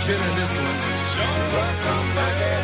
killing this one. Welcome again.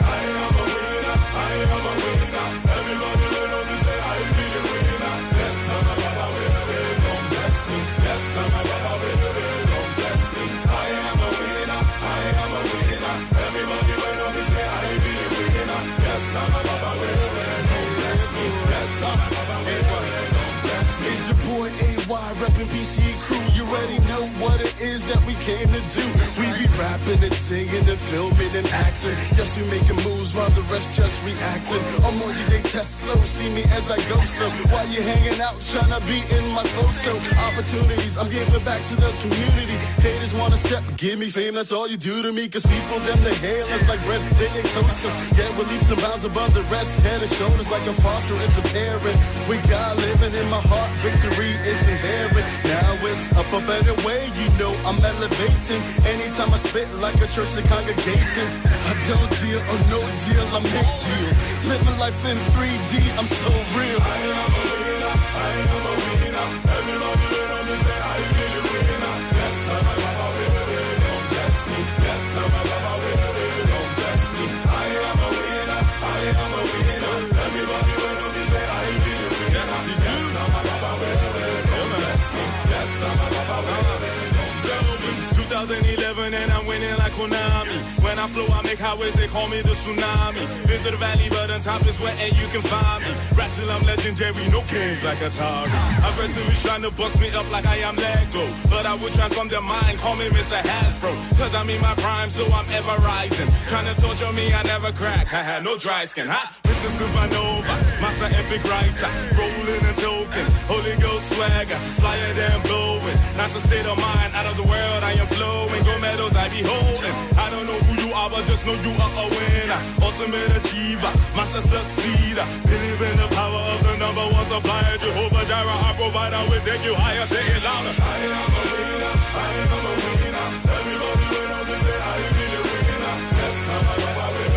I am a winner. I am a winner. Everybody will me say I be the winner. Yes, I'm a baba will don't bless me. Yes, I'm a baba will don't bless me. I am a winner. I am a winner. Everybody will me say I be the winner. Yes, I'm a baba will don't bless me. Yes, I'm a baba will don't bless me. It's your boy AY reppin' PCE crew. You already know what it is that we came to do. We be rapping and singing and filming and acting. Yes, we making moves while the rest just reacting. I'm on you, they test slow, see me as I go. So while you hanging out, trying to be in my photo. Opportunities, I'm giving back to the community. Haters wanna step, give me fame, that's all you do to me. Cause people, them, they hail us like bread, they toast us. Yeah, we're leaps and bounds above the rest. Head and shoulders like a foster, it's a parent. We got living in my heart, victory is inherent. Now it's up and away, you know I'm elevating. Anytime I spit like a church and congregating. I don't deal or no deal, I make deals. Living life in 3D, I'm so real. I am a winner, I am a winner. Everybody will me say I be the winner. Yes, I'm a baba will don't bless me. Yes, I'm a baba will don't bless me. I am a winner, I am a winner. Everybody will me say I be the winner. Yes, I'm a baba will don't bless me. Yes, I'm a baba will don't bless me. 2011 and I'm winning like Konami. When I flow, I make highways, they call me the tsunami. Been through the valley, but on top is where and you can find me. Rap till I'm legendary, no games like Atari. I've read series trying to box me up like I am Lego. But I would transform their mind, call me Mr. Hasbro. Cause I'm in my prime, so I'm ever rising. Trying to torture me, I never crack. I had no dry skin, huh? Mr. Supernova, master epic writer. Rolling and token, Holy Ghost swagger. Flyer than blowing, that's a state of mind. Out of the world, I am flowing. Gold medals I be holding. I don't know who you are, but just know you are a winner. Ultimate achiever, master succeeder. Believe in the power of the number one supplier. Jehovah Jireh, our provider, will take you higher. Say it louder. I am a winner. I am a winner. Everybody will me say I be the winner. Yes, I'm a baba will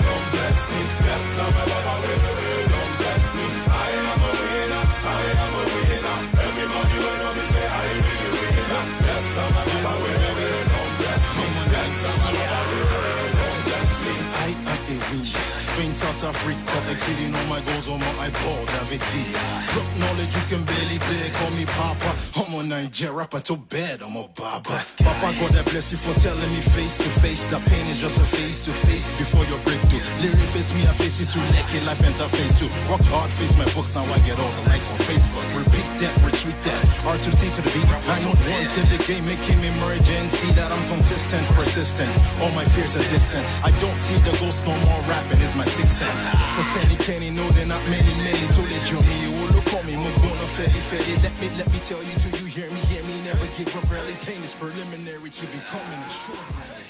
don't bless me. Yes, I'm a baba will don't bless me. I am a winner. I am a winner. Everybody will me say I be the winner. Yes, I'm a baba will don't bless me. Yes, I'm a baba will don't bless me. I am a winner. Spain, South Africa, exceeding all my goals on my iPod, David V. Drop knowledge, you can barely bear, call me Papa. I'm a Niger rapper, too bad, I'm a Baba. Papa, God, I bless you for telling me face to face. That pain is just a face to face before your breakthrough. Lyric face me, I face you too, naked life interface too. Rock hard, face my books, now I get all the likes on Facebook. Repeat that, retweet that, R to the C to the B. I know one till the game making me emergency. That I'm consistent, persistent, all my fears are distant. I don't see the ghost no more, rapping is my sixth sense. For Sandy Kenny, no, they're not many. To let you me, you look on me, Mugona Fetty. Let me tell you, till you hear me, never give up, rarely pain is preliminary to becoming extraordinary.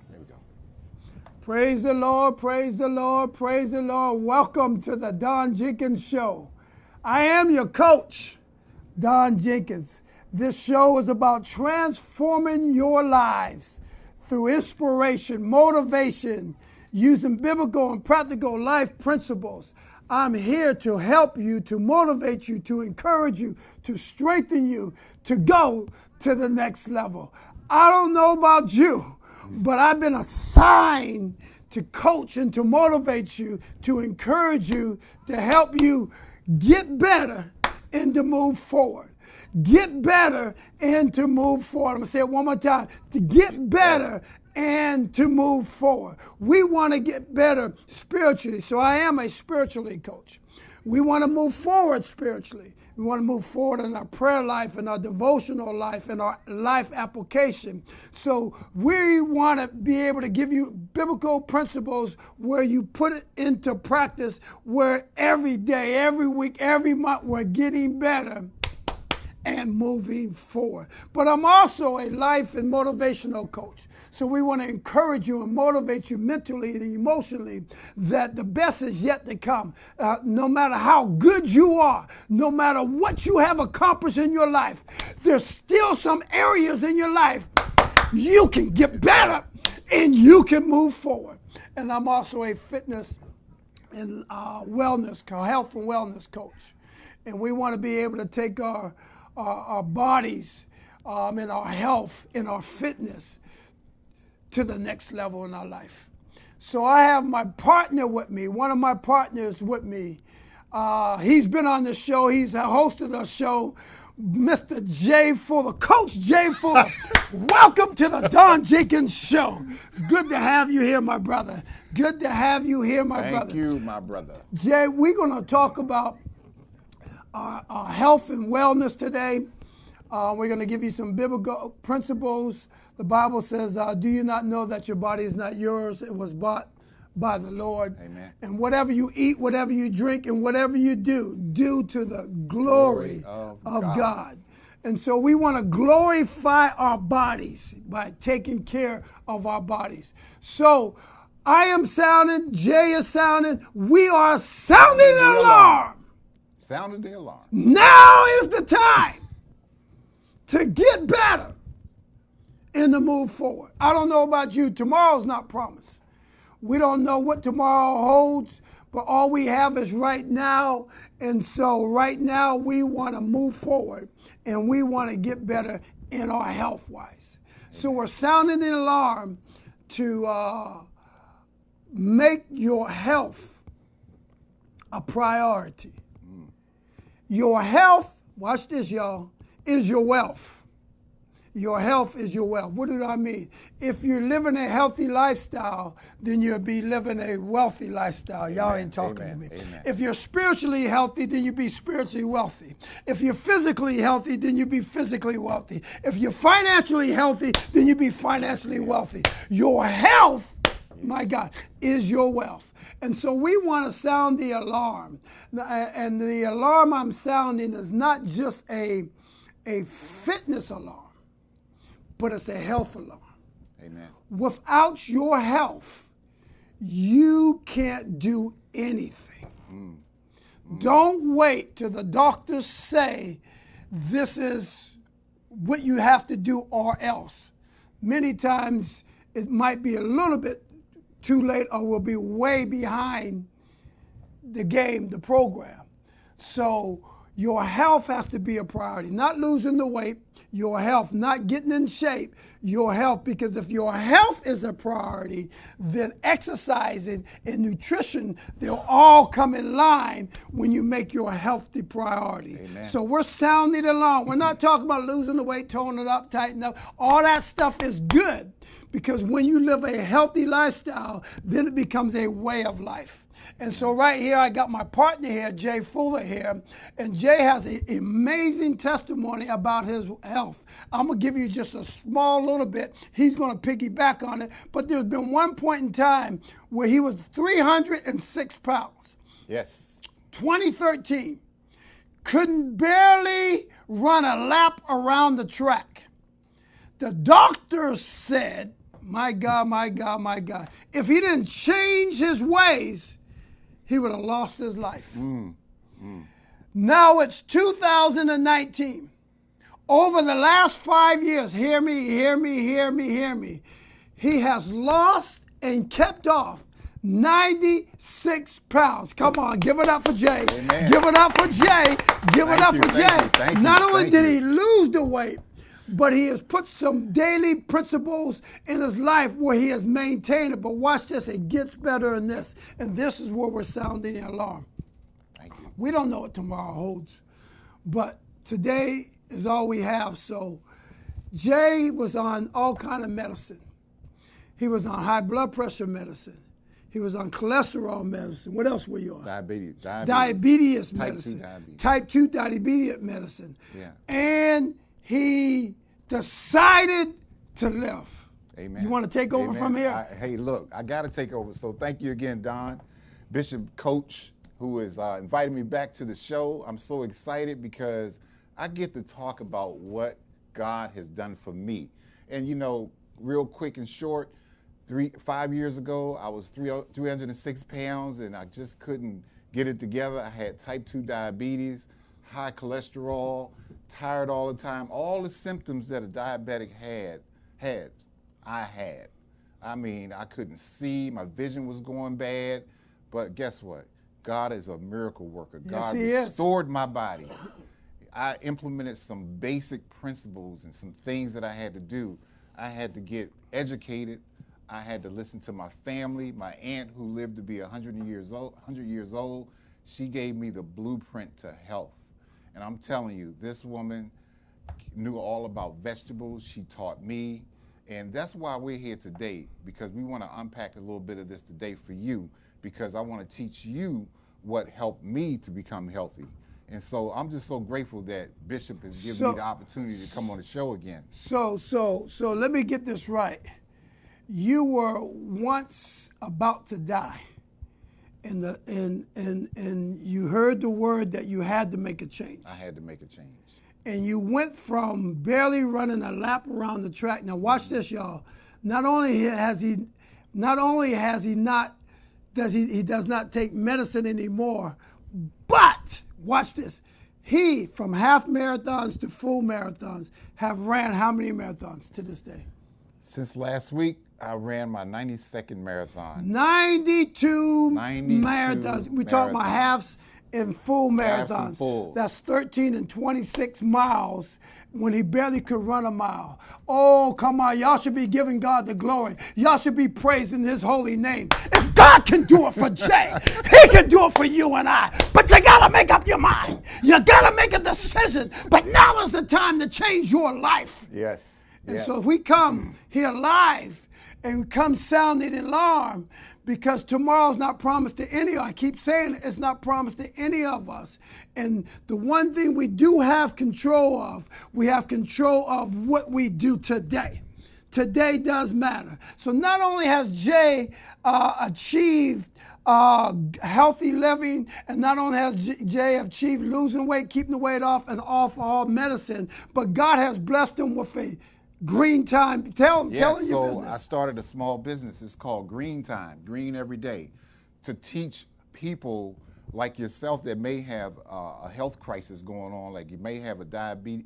There we go. Praise the Lord, praise the Lord, praise the Lord. Welcome to the Don Jenkins Show. I am your coach, Don Jenkins. This show is about transforming your lives through inspiration, motivation, using biblical and practical life principles. I'm here to help you, to motivate you, to encourage you, to strengthen you, to go to the next level. I don't know about you, but I've been assigned to coach and to motivate you, to encourage you, to help you get better and to move forward. Get better and to move forward. I'm going to say it one more time. To get better and to move forward. We want to get better spiritually. So I am a spiritually coach. We want to move forward spiritually. We want to move forward in our prayer life, in our devotional life, in our life application. So we want to be able to give you biblical principles where you put it into practice, where every day, every week, every month, we're getting better and moving forward. But I'm also a life and motivational coach. So we want to encourage you and motivate you mentally and emotionally that the best is yet to come. No matter how good you are, no matter what you have accomplished in your life, there's still some areas in your life you can get better and you can move forward. And I'm also a fitness and wellness, health and wellness coach. And we want to be able to take our bodies in our health, in our fitness to the next level in our life. So I have my partner with me, one of my partners with me. He's been on the show. He's hosted a show, Mr. Jay Fuller, Coach Jay Fuller. Welcome to the Don Jenkins Show. It's good to have you here, my brother. Good to have you here, my brother. Thank you, my brother. Jay, we're going to talk about our health and wellness today. We're going to give you some biblical principles. The Bible says, do you not know that your body is not yours? It was bought by the Lord. Amen. And whatever you eat, whatever you drink, and whatever you do to the glory of God. And so we want to glorify our bodies by taking care of our bodies. So I am sounding, Jay is sounding, we are sounding the alarm. Sounding the alarm. Now is the time to get better and to move forward. I don't know about you. Tomorrow's not promised. We don't know what tomorrow holds, but all we have is right now. And so right now we want to move forward and we want to get better in our health-wise. So we're sounding the alarm to make your health a priority. Your health, watch this, y'all, is your wealth. Your health is your wealth. What do I mean? If you're living a healthy lifestyle, then you'll be living a wealthy lifestyle. Y'all ain't talking to me. Amen. If you're spiritually healthy, then you'll be spiritually wealthy. If you're physically healthy, then you'll be physically wealthy. If you're financially healthy, then you'll be financially wealthy. Your health, my God, is your wealth. And so we want to sound the alarm. And the alarm I'm sounding is not just a fitness alarm, but it's a health alarm. Amen. Without your health, you can't do anything. Don't wait till the doctors say this is what you have to do or else. Many times it might be a little bit too late or we'll be way behind the game, the program. So your health has to be a priority. Not losing the weight, your health, not getting in shape, your health, because if your health is a priority, then exercising and nutrition, they'll all come in line when you make your health the priority. Amen. So we're sounding the alarm. We're not talking about losing the weight, toning it up, tighten up. All that stuff is good because when you live a healthy lifestyle, then it becomes a way of life. And so right here, I got my partner here, Jay Fuller here, and Jay has an amazing testimony about his health. I'm going to give you just a small little bit. He's going to piggyback on it. But there's been one point in time where he was 306 pounds. Yes. 2013. Couldn't barely run a lap around the track. The doctor said, my God, my God, my God, if he didn't change his ways, he would have lost his life. Now it's 2019. Over the last 5 years, hear me, hear me, hear me, hear me. He has lost and kept off 96 pounds. Come on, give it up for Jay. Amen. Give it up for Jay. Give it up for Jay. Not only did he lose the weight, but he has put some daily principles in his life where he has maintained it. But watch this, it gets better in this. And this is where we're sounding the alarm. Thank you. We don't know what tomorrow holds, but today is all we have. So Jay was on all kind of medicine. He was on high blood pressure medicine. He was on cholesterol medicine. What else were you on? Diabetes medicine. diabetes. Type 2 diabetes medicine. Yeah. And he decided to live. Amen. You want to take over from here? Hey, look, I got to take over. So thank you again, Don, Bishop Coach, who has invited me back to the show. I'm so excited because I get to talk about what God has done for me. And, you know, real quick and short, 5 years ago, I was 306 pounds and I just couldn't get it together. I had type 2 diabetes, high cholesterol, tired all the time, all the symptoms that a diabetic has, I had. I mean, I couldn't see, my vision was going bad, but guess what? God is a miracle worker. Yes, God he is. restored my body. I implemented some basic principles and some things that I had to do. I had to get educated. I had to listen to my family. My aunt, who lived to be 100 years old, she gave me the blueprint to health. And I'm telling you, this woman knew all about vegetables. She taught me. And that's why we're here today, because we want to unpack a little bit of this today for you, because I want to teach you what helped me to become healthy. And so I'm just so grateful that Bishop has given me the opportunity to come on the show again. So let me get this right. You were once about to die, and you heard the word that you had to make a change. I had to make a change. And you went from barely running a lap around the track. Now watch this, y'all. Not only does not take medicine anymore, but watch this. He, from half marathons to full marathons, have ran how many marathons to this day? Since last week, I ran my 92nd marathon. 92 marathons. We talk about halves and full marathons. Halves and fulls. That's 13 and 26 miles when he barely could run a mile. Oh, come on. Y'all should be giving God the glory. Y'all should be praising his holy name. If God can do it for Jay, he can do it for you and I. But you got to make up your mind. You got to make a decision. But now is the time to change your life. Yes. And so if we come here live and we come sounding an alarm, because tomorrow's not promised to any of us. I keep saying it, it's not promised to any of us. And the one thing we do have control of, we have control of what we do today. Today does matter. So not only has Jay achieved healthy living, and not only has Jay achieved losing weight, keeping the weight off, and off all medicine, but God has blessed him with a Green Time. Tell him your business. I started a small business. It's called Green Time, Green Every Day, to teach people like yourself that may have a health crisis going on. Like you may have diabetes,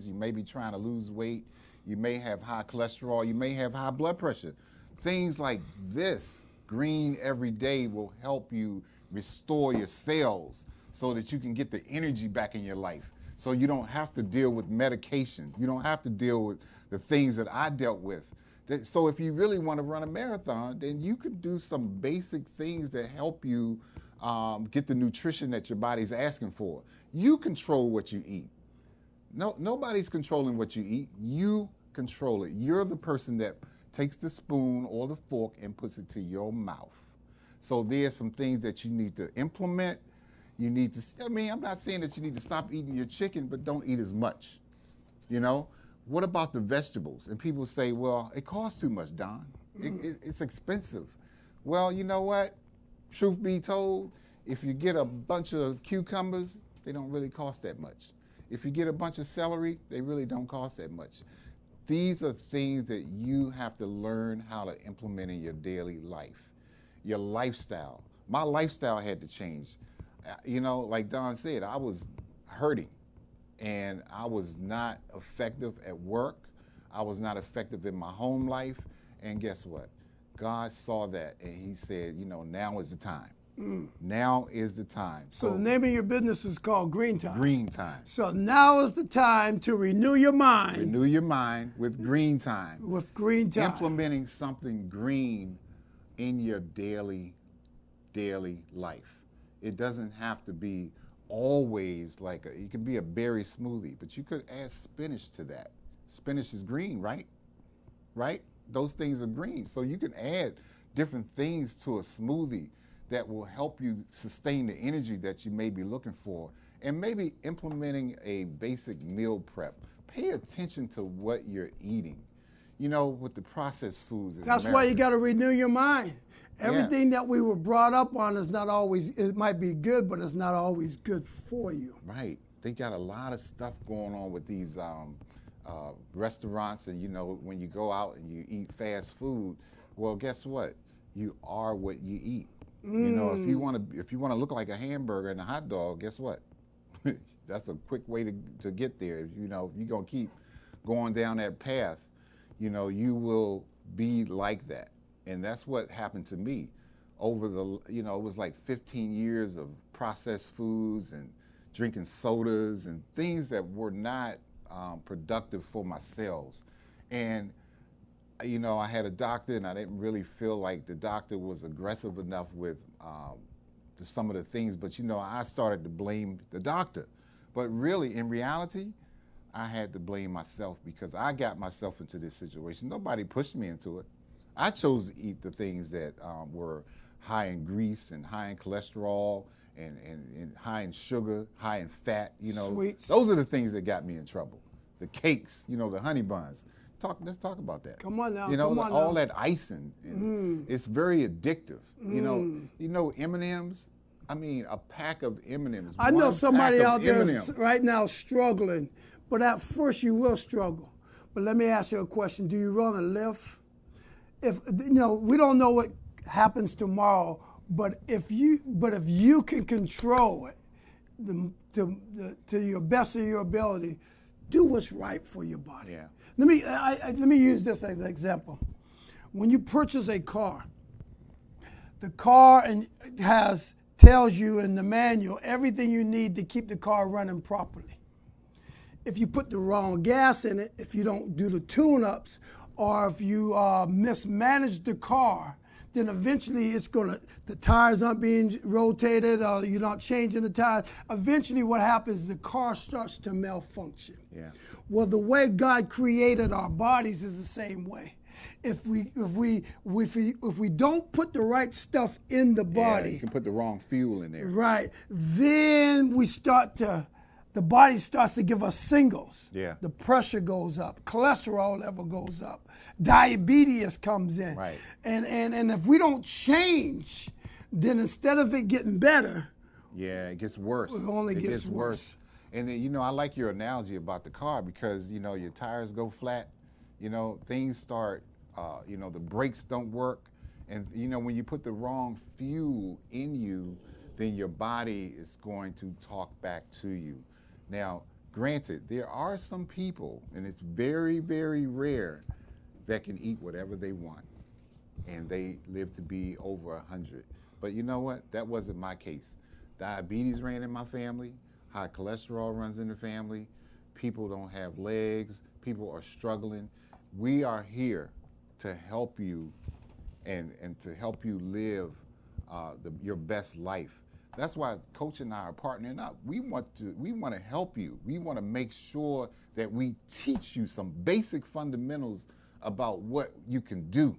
you may be trying to lose weight, you may have high cholesterol, you may have high blood pressure. Things like this, Green Every Day, will help you restore your cells so that you can get the energy back in your life. So you don't have to deal with medication. You don't have to deal with the things that I dealt with. So if you really want to run a marathon, then you could do some basic things that help you get the nutrition that your body's asking for. You control what you eat. Nobody's controlling what you eat. You control it. You're the person that takes the spoon or the fork and puts it to your mouth. So there's some things that you need to implement. You need to, I'm not saying that you need to stop eating your chicken, but don't eat as much. You know, what about the vegetables? And people say, well, it costs too much, Don. It's expensive. Well, you know what? Truth be told, if you get a bunch of cucumbers, they don't really cost that much. If you get a bunch of celery, they really don't cost that much. These are things that you have to learn how to implement in your daily life, your lifestyle. My lifestyle had to change. You know, like Don said, I was hurting and I was not effective at work. I was not effective in my home life. And guess what? God saw that and he said, now is the time. Now is the time. So the name of your business is called Green Time. Green Time. So now is the time to renew your mind. Renew your mind with Green Time. With Green Time. Implementing something green in your daily life. It doesn't have to be always like it can be a berry smoothie, but you could add spinach to that. Spinach is green, right? Right? Those things are green. So you can add different things to a smoothie that will help you sustain the energy that you may be looking for. And maybe implementing a basic meal prep. Pay attention to what you're eating. With the processed foods. That's why you got to renew your mind. Everything that we were brought up on is not always, it might be good, but it's not always good for you. Right. They got a lot of stuff going on with these restaurants, and when you go out and you eat fast food, well, guess what? You are what you eat. If you want to look like a hamburger and a hot dog, guess what? That's a quick way to get there. If you're gonna keep going down that path, you will be like that. And that's what happened to me over it was like 15 years of processed foods and, drinking sodas and things that were not productive for my cells. And you know, I had a doctor, and I didn't really feel like the doctor was aggressive enough with some of the things. But you know, I started to blame the doctor. But really, in reality, I had to blame myself because I got myself into this situation. Nobody pushed me into it. I chose to eat the things that were high in grease and high in cholesterol and high in sugar, high in fat. You know, Sweets. Those are the things that got me in trouble. The cakes, you know, the honey buns. Let's talk about that. Come on now. You know, come on all now. that icing. It's very addictive. You know M&Ms. I mean, a pack of M&Ms. I know somebody out there M&Ms. right now struggling, but at first you will struggle. But let me ask you a question. Do you run a lift? If you know, we don't know what happens tomorrow, but if you can control it to your best of your ability, do what's right for your body. Yeah. Let me use this as an example. When you purchase a car, the car tells you in the manual everything you need to keep the car running properly. If you put the wrong gas in it, if you don't do the tune-ups, or if you mismanage the car, then eventually the tires aren't being rotated, or you're not changing the tires. Eventually what happens, the car starts to malfunction. Yeah. Well, the way God created our bodies is the same way. If we don't put the right stuff in the body, you can put the wrong fuel in there. right, then the body starts to give us signals. Yeah. The pressure goes up, cholesterol level goes up, diabetes comes in. Right. And if we don't change, then instead of it getting better, yeah, it gets worse. It only gets worse. And then, you know, I like your analogy about the car because, you know, your tires go flat, you know, things start, you know, the brakes don't work. And, you know, when you put the wrong fuel in you, then your body is going to talk back to you. Now, granted, there are some people, and it's very, very rare, that can eat whatever they want, and they live to be over 100. But you know what? That wasn't my case. Diabetes ran in my family. High cholesterol runs in the family. People don't have legs. People are struggling. We are here to help you and to help you live your best life. That's why Coach and I are partnering up. We want to help you. We want to make sure that we teach you some basic fundamentals about what you can do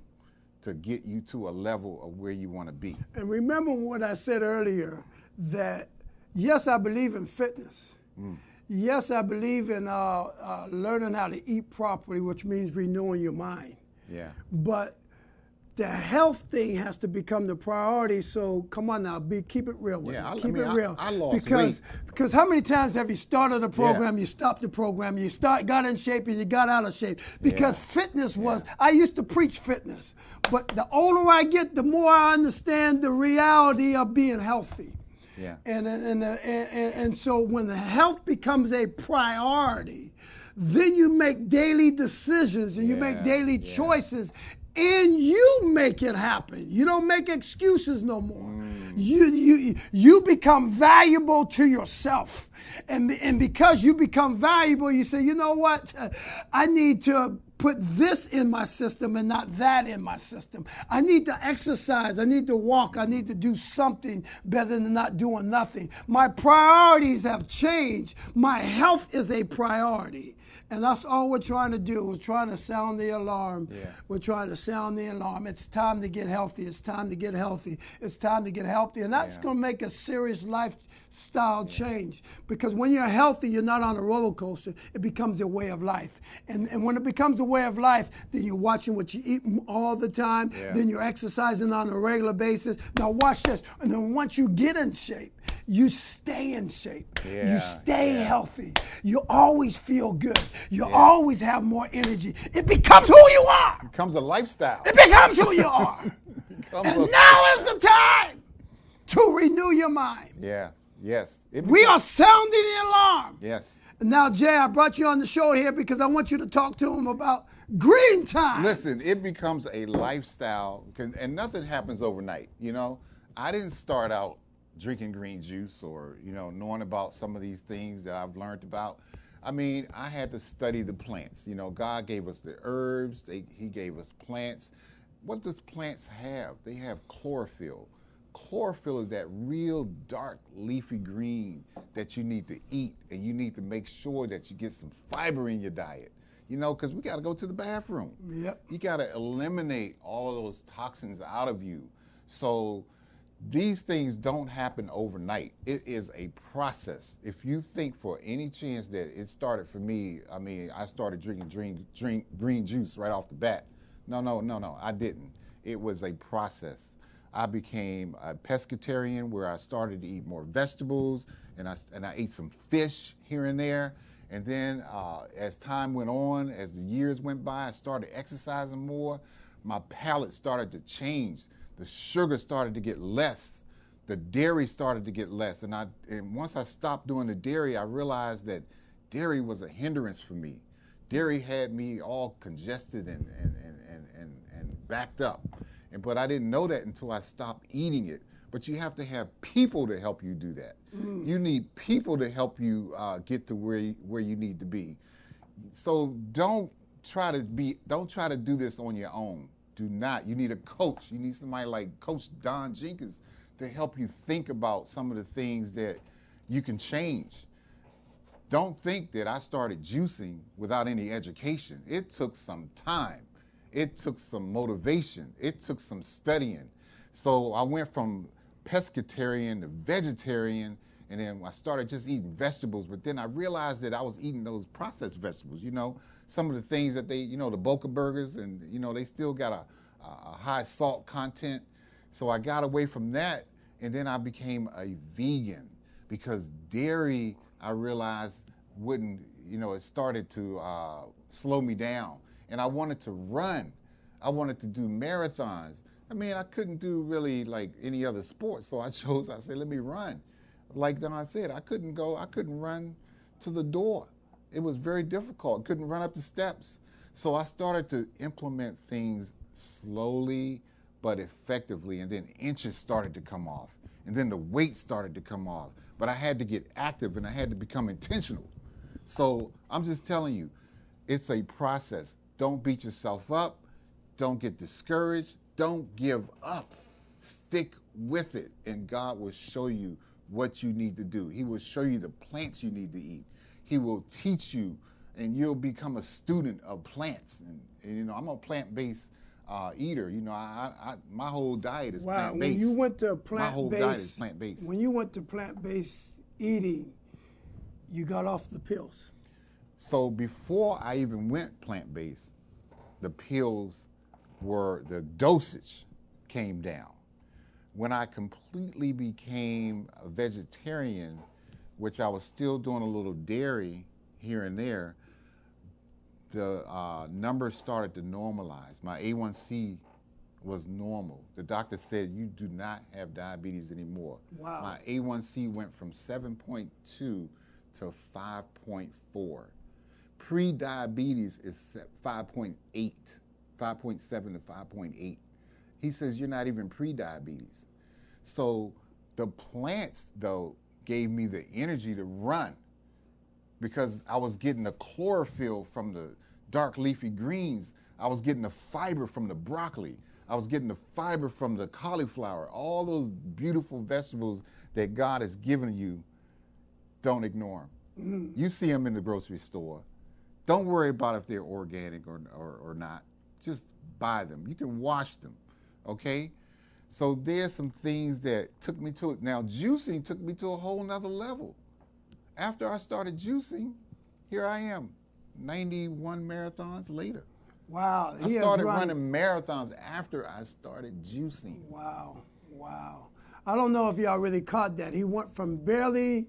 to get you to a level of where you want to be. and remember what I said earlier, that yes, I believe in fitness. Yes, I believe in learning how to eat properly, which means renewing your mind. Yeah. But the health thing has to become the priority. So come on now, keep it real with me. Keep it real. I lost weight. Because how many times have you started a program, you stopped the program, got in shape and you got out of shape? Because fitness was, I used to preach fitness, but the older I get, the more I understand the reality of being healthy. Yeah. And so when the health becomes a priority, then you make daily decisions and you make daily choices, and you make it happen. You don't make excuses no more. You become valuable to yourself. And because you become valuable, you say, you know what? I need to put this in my system and not that in my system. I need to exercise. I need to walk. I need to do something better than not doing nothing. My priorities have changed. My health is a priority. And that's all we're trying to do. We're trying to sound the alarm. Yeah. We're trying to sound the alarm. It's time to get healthy. It's time to get healthy. It's time to get healthy. And that's going to make a serious lifestyle change. Because when you're healthy, you're not on a roller coaster. It becomes a way of life. And when it becomes a way of life, then you're watching what you eat all the time. Yeah. Then you're exercising on a regular basis. Now watch this. And then once you get in shape, you stay in shape. You stay healthy. You always feel good. You always have more energy. It becomes who you are. It becomes a lifestyle. It becomes who you are. And now is the time to renew your mind. Yes. We are sounding the alarm. Yes. And now, Jay, I brought you on the show here because I want you to talk to him about green time. Listen, it becomes a lifestyle, and nothing happens overnight. You know, I didn't start out drinking green juice or, knowing about some of these things that I've learned about. I mean, I had to study the plants. God gave us the herbs. He gave us plants. What does plants have? They have chlorophyll. Chlorophyll is that real dark leafy green that you need to eat, and you need to make sure that you get some fiber in your diet. Because we got to go to the bathroom. Yep. You got to eliminate all of those toxins out of you. So these things don't happen overnight. It is a process. If you think for any chance that it started for me, I started drinking green juice right off the bat. No, I didn't. It was a process. I became a pescatarian where I started to eat more vegetables, and I ate some fish here and there. And then as time went on, as the years went by, I started exercising more. My palate started to change. The sugar started to get less. The dairy started to get less. And once I stopped doing the dairy, I realized that dairy was a hindrance for me. Dairy had me all congested and backed up. But I didn't know that until I stopped eating it. But you have to have people to help you do that. You need people to help you get to where you need to be. So don't try to do this on your own. Do not. You need a coach. You need somebody like Coach Don Jenkins to help you think about some of the things that you can change. Don't think that I started juicing without any education. It took some time. It took some motivation. It took some studying. So I went from pescatarian to vegetarian, and then I started just eating vegetables. But then I realized that I was eating those processed vegetables. Some of the things that they, the Boca burgers, and they still got a high salt content. So I got away from that, and then I became a vegan because dairy, I realized, wouldn't, it started to slow me down. And I wanted to run. I wanted to do marathons. I couldn't do really like any other sport, so I said, let me run. Like Don said, I couldn't run to the door. It was very difficult. Couldn't run up the steps. So I started to implement things slowly but effectively, and then inches started to come off, and then the weight started to come off. But I had to get active, and I had to become intentional. So I'm just telling you, it's a process. Don't beat yourself up. Don't get discouraged. Don't give up. Stick with it, and God will show you what you need to do. He will show you the plants you need to eat. He will teach you, and you'll become a student of plants. And I'm a plant-based eater. My whole diet is plant-based. When you went to my whole diet is plant-based. When you went to plant-based eating, you got off the pills. So before I even went plant-based, the pills the dosage came down. When I completely became a vegetarian, which I was still doing a little dairy here and there, the numbers started to normalize. My A1C was normal. The doctor said, you do not have diabetes anymore. Wow. My A1C went from 7.2 to 5.4. Pre-diabetes is 5.8, 5.7 to 5.8. He says you're not even pre-diabetes. So the plants, though, gave me the energy to run because I was getting the chlorophyll from the dark leafy greens. I was getting the fiber from the broccoli. I was getting the fiber from the cauliflower. All those beautiful vegetables that God has given you, don't ignore them. You see them in the grocery store. Don't worry about if they're organic or not. Just buy them. You can wash them, okay? So there's some things that took me to it. Now, juicing took me to a whole nother level. After I started juicing, here I am, 91 marathons later. Wow. I started running marathons after I started juicing. Wow. I don't know if y'all really caught that. He went from barely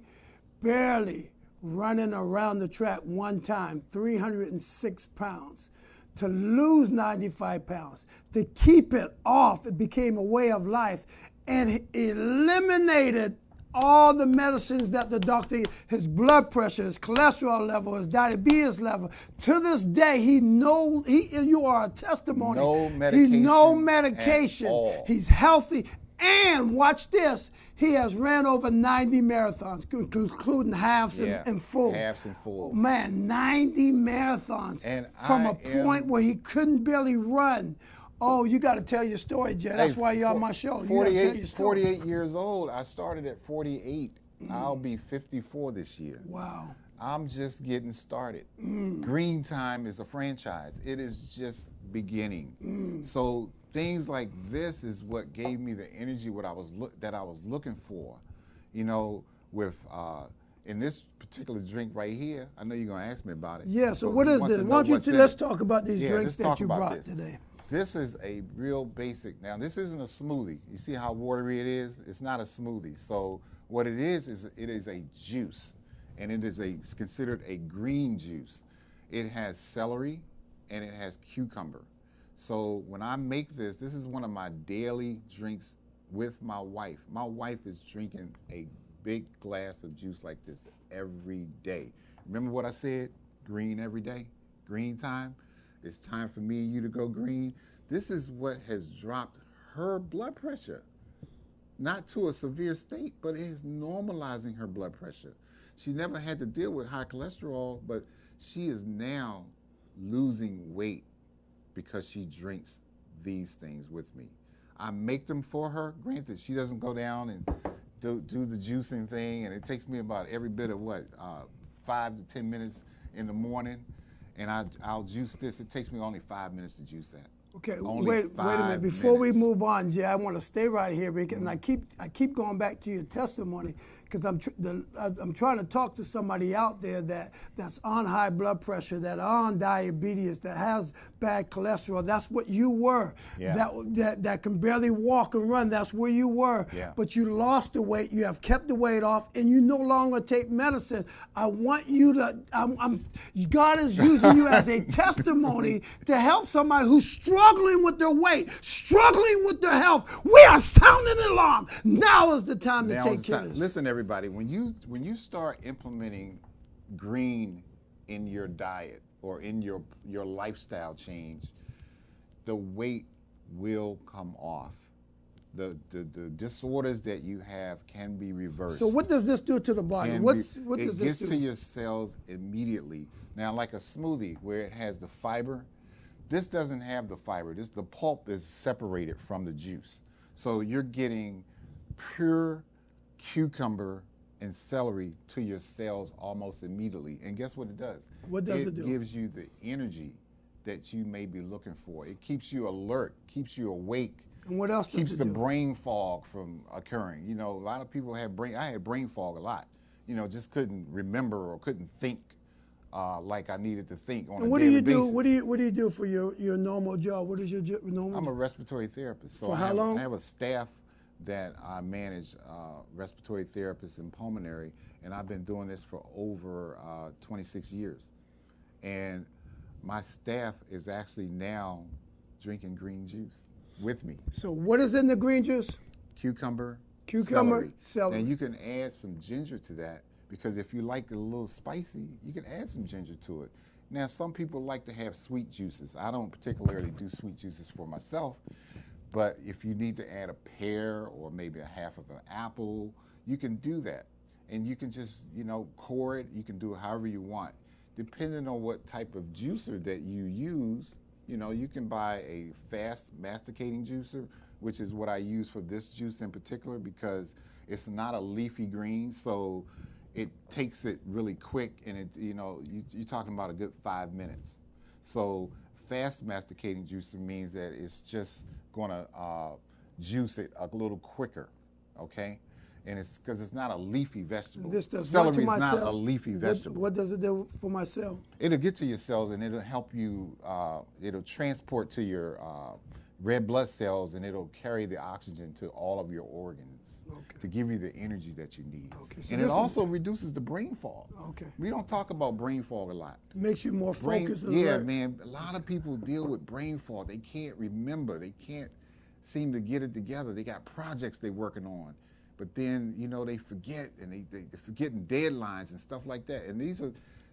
running around the track one time, 306 pounds, to lose 95 pounds, to keep it off. It became a way of life, and eliminated all the medicines that the doctor, his blood pressure, his cholesterol level, his diabetes level. To this day, you are a testimony. No medication. No medication. At all. He's healthy. And watch this, he has ran over 90 marathons, including halves and full. Halves and fulls. Man, 90 marathons. And from a point where he couldn't barely run. Oh, you got to tell your story, Jay. That's why you're on my show. 48 years old. I started at 48. I'll be 54 this year. Wow. I'm just getting started. Green Time is a franchise. It is just beginning. So things like this is what gave me the energy that I was looking for. You know, with in this particular drink right here, I know you're going to ask me about it. Yeah, so what is this? Why don't you let's talk about these drinks that you brought today. This is a real basic. Now, this isn't a smoothie. You see how watery it is? It's not a smoothie. So what it is it is a juice, and it's considered a green juice. It has celery, and it has cucumber. So when I make this is one of my daily drinks with my wife. My wife is drinking a big glass of juice like this every day. Remember what I said? Green every day, green time. It's time for me and you to go green. This is what has dropped her blood pressure. Not to a severe state, but it is normalizing her blood pressure. She never had to deal with high cholesterol, but she is now losing weight because she drinks these things with me. I make them for her. Granted, she doesn't go down and do the juicing thing, and it takes me about every bit of 5 to 10 minutes in the morning, and I'll juice this. It takes me only 5 minutes to juice that. Okay, wait a minute. Before we move on, Jay, I want to stay right here because and I keep going back to your testimony because I'm trying to talk to somebody out there that's on high blood pressure, that are on diabetes, that has bad cholesterol. That's what you were. Yeah. That can barely walk and run. That's where you were. Yeah. But you lost the weight. You have kept the weight off, and you no longer take medicine. I want you to. God is using you as a testimony to help somebody who's struggling with their weight, struggling with their health. We are sounding the alarm. Now is the time to take care of this. Listen, everybody, when you start implementing green in your diet or in your lifestyle change, the weight will come off. The disorders that you have can be reversed. So what does this do to the body? What does this do? It gets to your cells immediately. Now, like a smoothie where it has the fiber, this doesn't have the fiber. The pulp is separated from the juice. So you're getting pure cucumber and celery to your cells almost immediately. And guess what it does? What does it do? It gives you the energy that you may be looking for. It keeps you alert, keeps you awake. And what else does keeps it the do? brain fog from occurring. You know, a lot of people have I had brain fog a lot. You know, just couldn't remember or couldn't think like I needed to think on and a daily basis. What do you do for your normal job? What is your normal? I'm a respiratory therapist. So for how long? I have a staff that I manage, respiratory therapists and pulmonary, and I've been doing this for over 26 years. And my staff is actually now drinking green juice with me. So what is in the green juice? Cucumber, celery. And you can add some ginger to that, because if you like it a little spicy, you can add some ginger to it. Now, some people like to have sweet juices. I don't particularly do sweet juices for myself, but if you need to add a pear or maybe a half of an apple, you can do that. And you can just, core it. You can do it however you want. Depending on what type of juicer that you use, you can buy a fast masticating juicer, which is what I use for this juice in particular, because it's not a leafy green, so it takes it really quick, and you're talking about a good 5 minutes. So fast masticating juicer means that it's just going to juice it a little quicker, okay? And it's because it's not a leafy vegetable. Celery is not a leafy vegetable. What does it do for my cell? It'll get to your cells, and it'll help you. It'll transport to your red blood cells, and it'll carry the oxygen to all of your organs to give you the energy that you need. Okay, so and it also reduces the brain fog. Okay. We don't talk about brain fog a lot. It makes you more focused. Yeah, man. A lot of people deal with brain fog. They can't remember. They can't seem to get it together. They got projects they're working on. But then, they forget, and they forgetting deadlines and stuff like that. And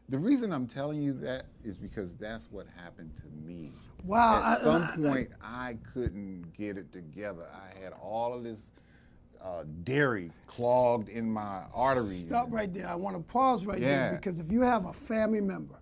The reason I'm telling you that is because that's what happened to me. Wow. At some point, I couldn't get it together. I had all of this dairy clogged in my arteries. Stop right there. I want to pause right Yeah. there, because if you have a family member,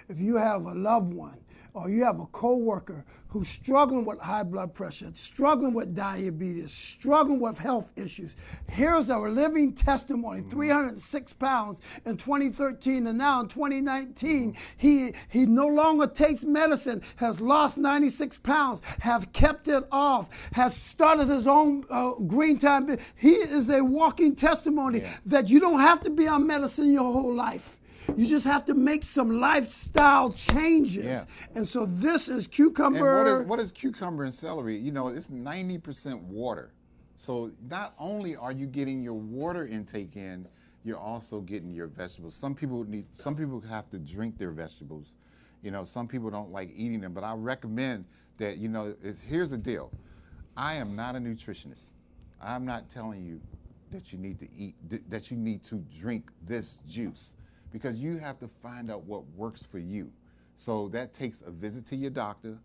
if you have a loved one, or you have a coworker who's struggling with high blood pressure, struggling with diabetes, struggling with health issues, here's a living testimony. 306 pounds in 2013, and now in 2019, he no longer takes medicine, has lost 96 pounds, have kept it off, has started his own green time. He is a walking testimony that you don't have to be on medicine your whole life. You just have to make some lifestyle changes. Yeah. And so this is cucumber. And what is cucumber and celery? You know, it's 90% water. So not only are you getting your water intake in, you're also getting your vegetables. Some people have to drink their vegetables. You know, some people don't like eating them, but I recommend that, you know, here's the deal. I am not a nutritionist. I'm not telling you that you need to eat, that you need to drink this juice, because you have to find out what works for you. So that takes a visit to your doctor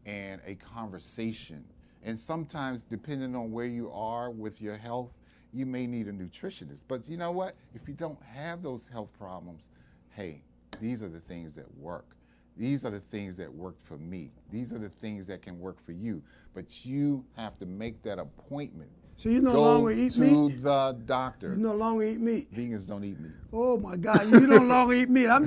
and a conversation. And sometimes, depending on where you are with your health, you may need a nutritionist. But you know what? If you don't have those health problems, hey, these are the things that work. These are the things that worked for me. These are the things that can work for you. But you have to make that appointment. So you no longer eat meat? Go to the doctor. You no longer eat meat? Vegans don't eat meat. Oh my God, you no longer eat meat. I'm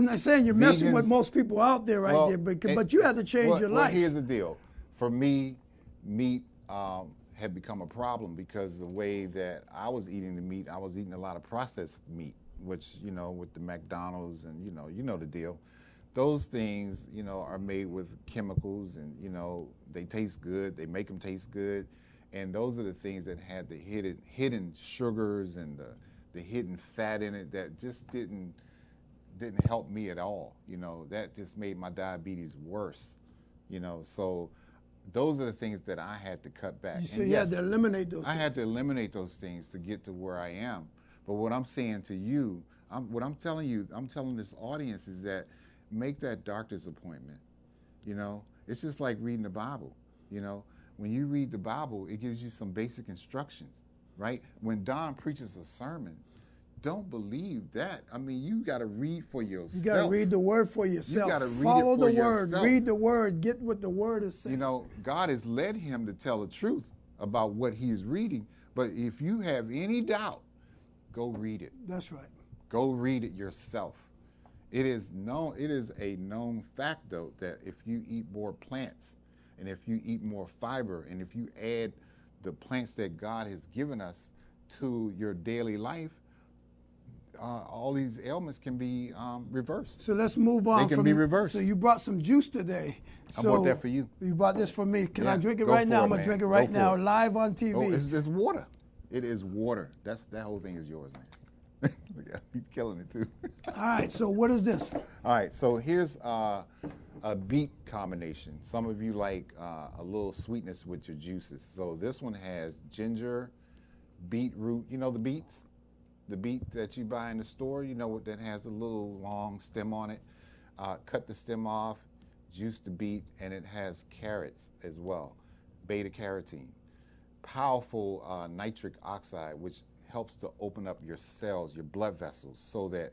not saying you're messing with most people out there there, but you had to change your life. Well, here's the deal. For me, meat had become a problem because the way that I was eating the meat, I was eating a lot of processed meat, which, you know, with the McDonald's and, you know the deal. Those things, you know, are made with chemicals and, you know, they taste good. They make them taste good. And those are the things that had the hidden sugars and the hidden fat in it that just didn't help me at all. You know, that just made my diabetes worse. You know, so those are the things that I had to cut back. So you had to eliminate those things. I had to eliminate those things to get to where I am. But what I'm saying to you, I'm telling this audience is that make that doctor's appointment. You know, it's just like reading the Bible, you know. When you read the Bible, it gives you some basic instructions, right? When Don preaches a sermon, don't believe that. I mean, you got to read for yourself. You got to read the word for yourself. You got to read Follow it for the word. yourself. Read the word. Get what the word is saying. You know, God has led him to tell the truth about what he is reading. But if you have any doubt, go read it. That's right. Go read it yourself. It is a known fact, though, that if you eat more plants, and if you eat more fiber, and if you add the plants that God has given us to your daily life, all these ailments can be reversed. So let's move on. They can be reversed. So you brought some juice today. I brought that for you. You brought this for me. Can I drink it go right for now? it, I'm going to man. drink it right Go for now, it. live on TV. Oh, it's water. It is water. That whole thing is yours, man. He's killing it, too. All right, so what is this? All right, so here's a beet combination. Some of you like a little sweetness with your juices. So this one has ginger, beetroot. You know the beets? The beet that you buy in the store, you know what that has a little long stem on it. Cut the stem off, juice the beet, and it has carrots as well, beta carotene. Powerful nitric oxide, which helps to open up your cells, your blood vessels, so that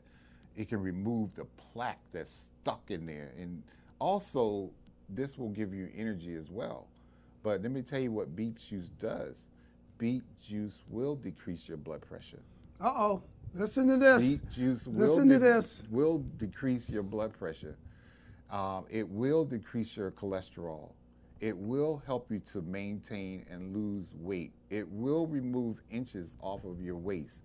it can remove the plaque that's stuck in there. And also, this will give you energy as well. But let me tell you what beet juice does. Beet juice will decrease your blood pressure. Uh-oh. Listen to this. Beet juice will decrease your blood pressure. It will decrease your cholesterol. It will help you to maintain and lose weight. It will remove inches off of your waist.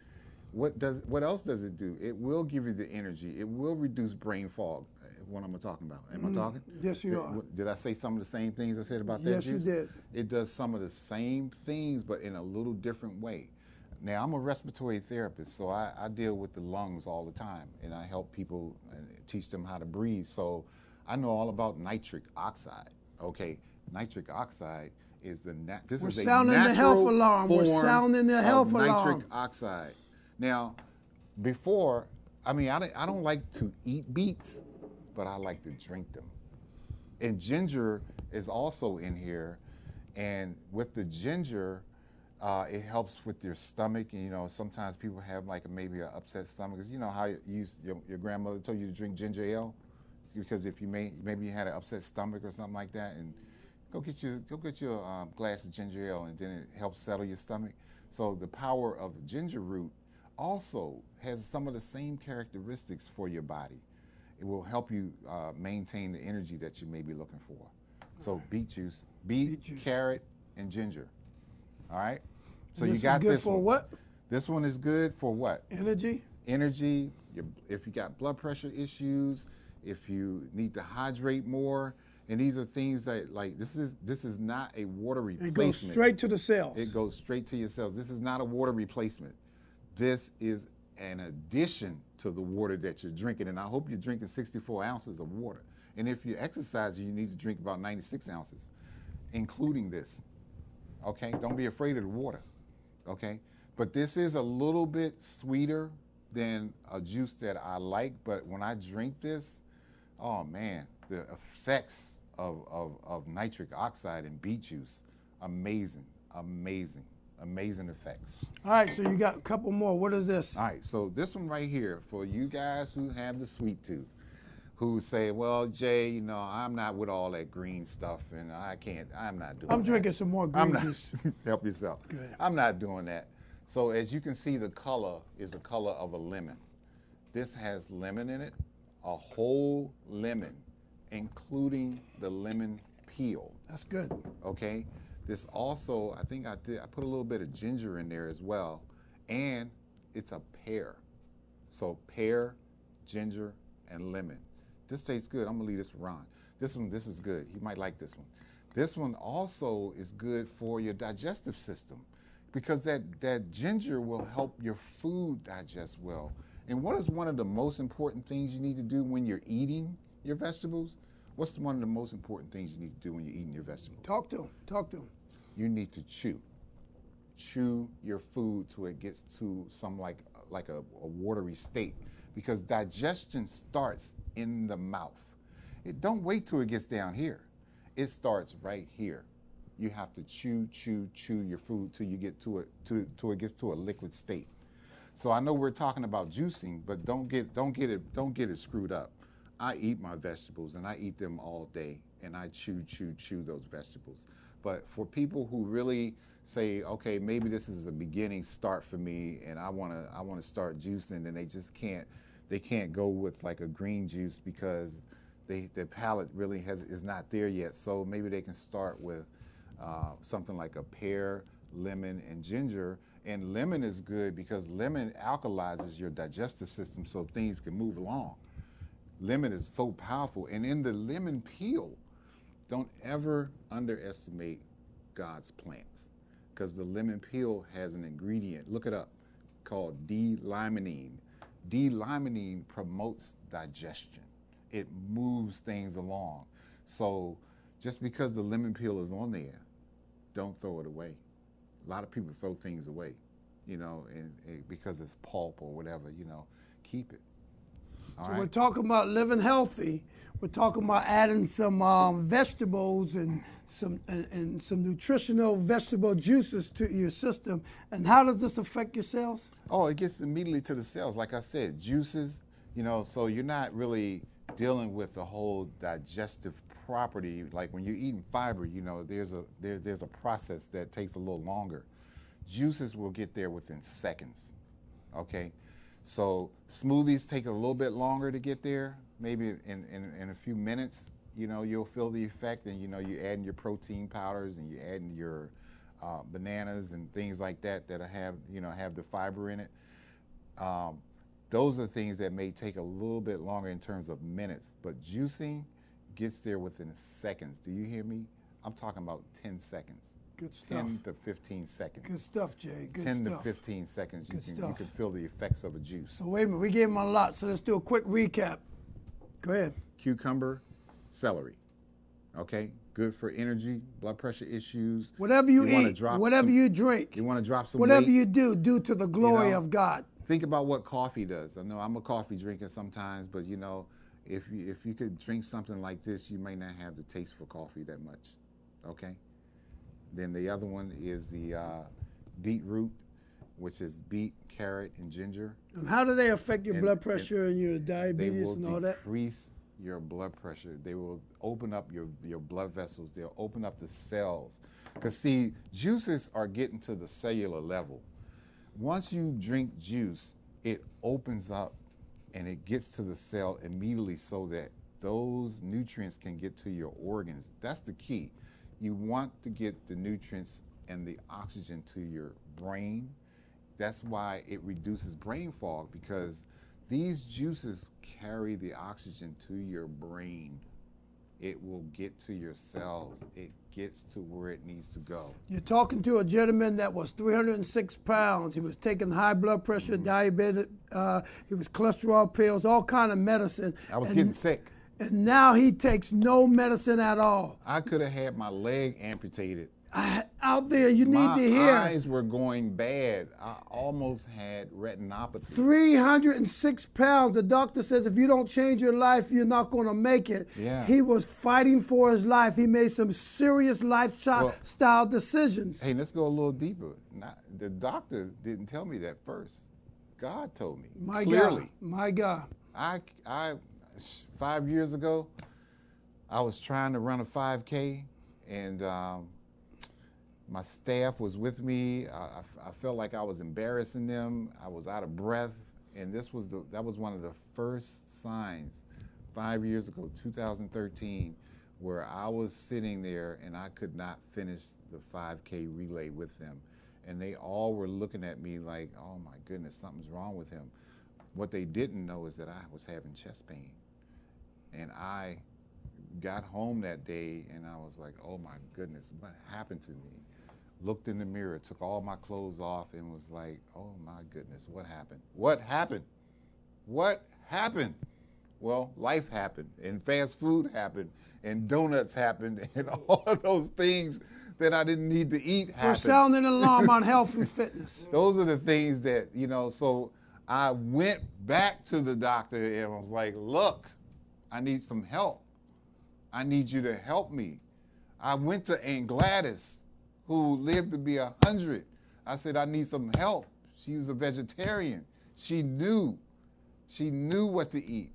What else does it do? It will give you the energy. It will reduce brain fog. What am I talking about? Am I talking? Yes, you are. Did I say some of the same things I said about that Yes, juice? you did. It does some of the same things, but in a little different way. Now, I'm a respiratory therapist, so I deal with the lungs all the time, and I help people and teach them how to breathe. So I know all about nitric oxide. Okay, nitric oxide is We're sounding the health alarm. We're sounding the health alarm. Nitric oxide. Now, before I mean, I don't like to eat beets, but I like to drink them. And ginger is also in here. And with the ginger, it helps with your stomach. And, you know, sometimes people have like maybe an upset stomach. Cause you know how your grandmother told you to drink ginger ale? Because if you maybe you had an upset stomach or something like that, and go get you a glass of ginger ale, and then it helps settle your stomach. So the power of ginger root also has some of the same characteristics for your body. It will help you maintain the energy that you may be looking for. So beet juice, carrot, and ginger. All right. So this you got is good this for one. what? This one is good for what? Energy. Energy. If you got blood pressure issues, if you need to hydrate more, and these are things that like this is not a water replacement. It goes straight to the cells. It goes straight to your cells. This is not a water replacement. This is an addition to the water that you're drinking, and I hope you're drinking 64 ounces of water. And if you're exercising, you need to drink about 96 ounces, including this. Okay, don't be afraid of the water. Okay, but this is a little bit sweeter than a juice that I like. But when I drink this, oh man, the effects of nitric oxide in beet juice, amazing effects. All right, so you got a couple more. What is this? All right, so this one right here, for you guys who have the sweet tooth, who say, well, Jay, you know, I'm not with all that green stuff, and I'm not doing I'm that. drinking some more green juice. Help yourself. Good. I'm not doing that. So as you can see, the color is the color of a lemon. This has lemon in it, a whole lemon, including the lemon peel. That's good. Okay. This also, I think I put a little bit of ginger in there as well, and it's a pear. So pear, ginger, and lemon. This tastes good. I'm gonna leave this for Ron. This is good. He might like this one. This one also is good for your digestive system, because that ginger will help your food digest well. And what is one of the most important things you need to do when you're eating your vegetables? What's one of the most important things you need to do when you're eating your vegetables? Talk to him. You need to chew. Chew your food till it gets to some like a watery state, because digestion starts in the mouth. Don't wait till it gets down here. It starts right here. You have to chew your food till you get till it gets to a liquid state. So I know we're talking about juicing, but don't get it screwed up. I eat my vegetables, and I eat them all day, and I chew those vegetables. But for people who really say, okay, maybe this is a beginning start for me, and I want to start juicing, and they just can't go with like a green juice because their palate really is not there yet. So maybe they can start with something like a pear, lemon, and ginger. And lemon is good because lemon alkalizes your digestive system so things can move along. Lemon is so powerful. And in the lemon peel, don't ever underestimate God's plants, because the lemon peel has an ingredient, look it up, called D-limonene. D-limonene promotes digestion. It moves things along. So just because the lemon peel is on there, don't throw it away. A lot of people throw things away, you know, and because it's pulp or whatever, you know, keep it. So we're talking about living healthy. We're talking about adding some vegetables and some nutritional vegetable juices to your system. And how does this affect your cells? Oh, it gets immediately to the cells. Like I said, juices, you know, so you're not really dealing with the whole digestive property. Like when you're eating fiber, you know, there's a process that takes a little longer. Juices will get there within seconds, okay? So smoothies take a little bit longer to get there. Maybe in a few minutes, you know, you'll feel the effect, and, you know, you add in your protein powders, and you add in your bananas and things like that have the fiber in it. Those are things that may take a little bit longer in terms of minutes, but juicing gets there within seconds. Do you hear me? I'm talking about 10 seconds. Good stuff. 10 to 15 seconds. Good stuff, Jay. Good 10 stuff. to 15 seconds, you can feel the effects of a juice. So wait a minute, we gave them a lot, so let's do a quick recap. Go ahead. Cucumber, celery, okay? Good for energy, blood pressure issues. Whatever you eat, whatever you drink, you want to drop some whatever weight, you do to the glory of God. Think about what coffee does. I know I'm a coffee drinker sometimes, but you know, if you could drink something like this, you may not have the taste for coffee that much. Okay. Then the other one is the beetroot, which is beet, carrot, and ginger. And how do they affect your blood pressure and your diabetes and all that? They will decrease your blood pressure. They will open up your blood vessels. They'll open up the cells. Because see, juices are getting to the cellular level. Once you drink juice, it opens up and it gets to the cell immediately so that those nutrients can get to your organs. That's the key. You want to get the nutrients and the oxygen to your brain. That's why it reduces brain fog, because these juices carry the oxygen to your brain. It will get to your cells. It gets to where it needs to go. You're talking to a gentleman that was 306 pounds. He was taking high blood pressure, diabetic. He was cholesterol pills, all kind of medicine. I was getting sick. And now he takes no medicine at all. I could have had my leg amputated. Out there, you need to hear. My eyes were going bad. I almost had retinopathy. 306 pounds. The doctor says if you don't change your life, you're not going to make it. Yeah. He was fighting for his life. He made some serious lifestyle decisions. Hey, let's go a little deeper. The doctor didn't tell me that first. God told me. My clearly. God. My God. I 5 years ago, I was trying to run a 5K, and my staff was with me. I felt like I was embarrassing them. I was out of breath, and that was one of the first signs 5 years ago, 2013, where I was sitting there and I could not finish the 5K relay with them. And they all were looking at me like, oh my goodness, something's wrong with him. What they didn't know is that I was having chest pain. And I got home that day and I was like, oh my goodness, what happened to me? Looked in the mirror, took all my clothes off and was like, oh my goodness, what happened? What happened? What happened? Well, life happened, and fast food happened, and donuts happened, and all of those things that I didn't need to eat happened. We're sounding an alarm on health and fitness. Those are the things that, so I went back to the doctor and was like, look, I need some help. I need you to help me. I went to Aunt Gladys, who lived to be 100. I said, I need some help. She was a vegetarian. She knew what to eat.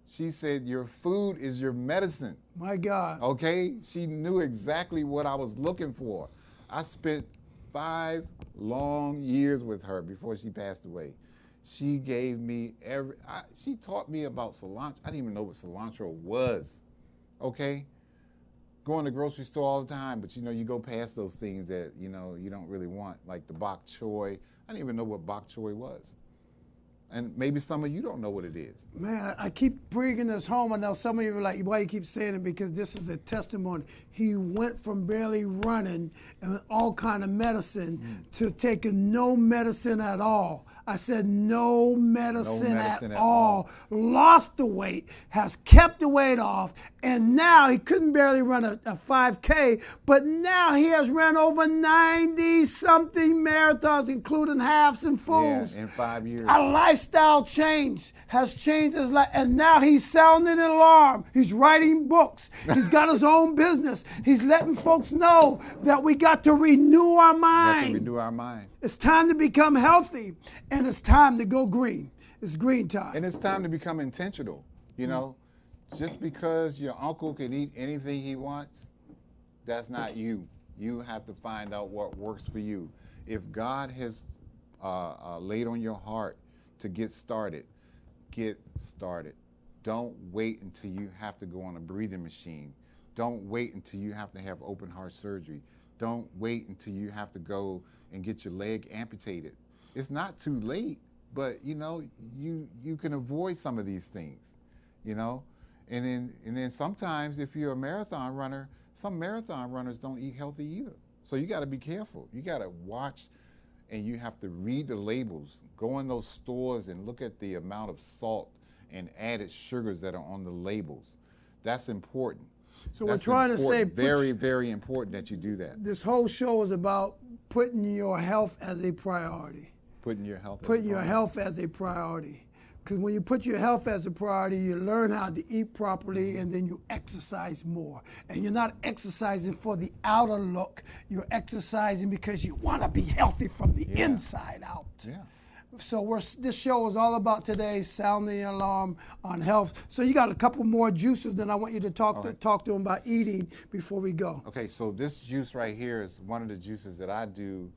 She said, your food is your medicine. My God. Okay? She knew exactly what I was looking for. I spent 5 long years with her before she passed away. She gave me she taught me about cilantro. I didn't even know what cilantro was. Okay? Go in the grocery store all the time, but you go past those things that, you don't really want, like the bok choy. I didn't even know what bok choy was. And maybe some of you don't know what it is. Man, I keep bringing this home. I know some of you are like, why you keep saying it? Because this is a testimony. He went from barely running and all kind of medicine to taking no medicine at all. I said no medicine at all. Lost the weight, has kept the weight off, and now he couldn't barely run a 5K, but now he has ran over 90-something marathons, including halves and fulls. Yeah, in 5 years. A lifestyle change has changed his life, and now he's sounding an alarm. He's writing books. He's got his own business. He's letting folks know that we got to renew our mind. We got to renew our mind. It's time to become healthy, and it's time to go green. It's green time. And it's time to become intentional. Just because your uncle can eat anything he wants, that's not you. You have to find out what works for you. If God has laid on your heart to get started, get started. Don't wait until you have to go on a breathing machine. Don't wait until you have to have open heart surgery. Don't wait until you have to go and get your leg amputated. It's not too late, but you can avoid some of these things, And then sometimes if you're a marathon runner, some marathon runners don't eat healthy either. So you got to be careful. You got to watch, and you have to read the labels. Go in those stores and look at the amount of salt and added sugars that are on the labels. That's important. So we're trying to say very, very important that you do that. This whole show is about putting your health as a priority. Putting your health. Putting your health as a priority. Because when you put your health as a priority, you learn how to eat properly, and then you exercise more. And you're not exercising for the outer look. You're exercising because you want to be healthy from the inside out. Yeah. So this show is all about today, sounding the alarm on health. So you got a couple more juices that I want you to talk to them about eating before we go. Okay, so this juice right here is one of the juices that I do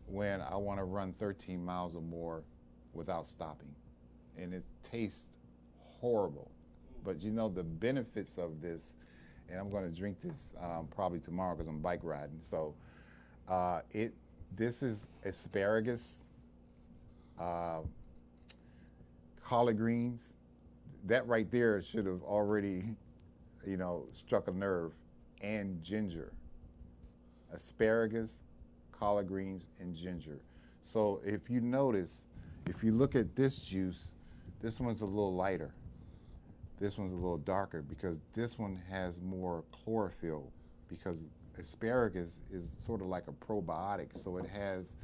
when I want to run 13 miles or more without stopping. And it tastes horrible. But you know the benefits of this, and I'm going to drink this probably tomorrow because I'm bike riding. So this is asparagus, collard greens. That right there should have already, struck a nerve. And ginger. Asparagus, collard greens, and ginger. So if you notice, if you look at this juice, this one's a little lighter. This one's a little darker because this one has more chlorophyll, because asparagus is sort of like a probiotic, so it has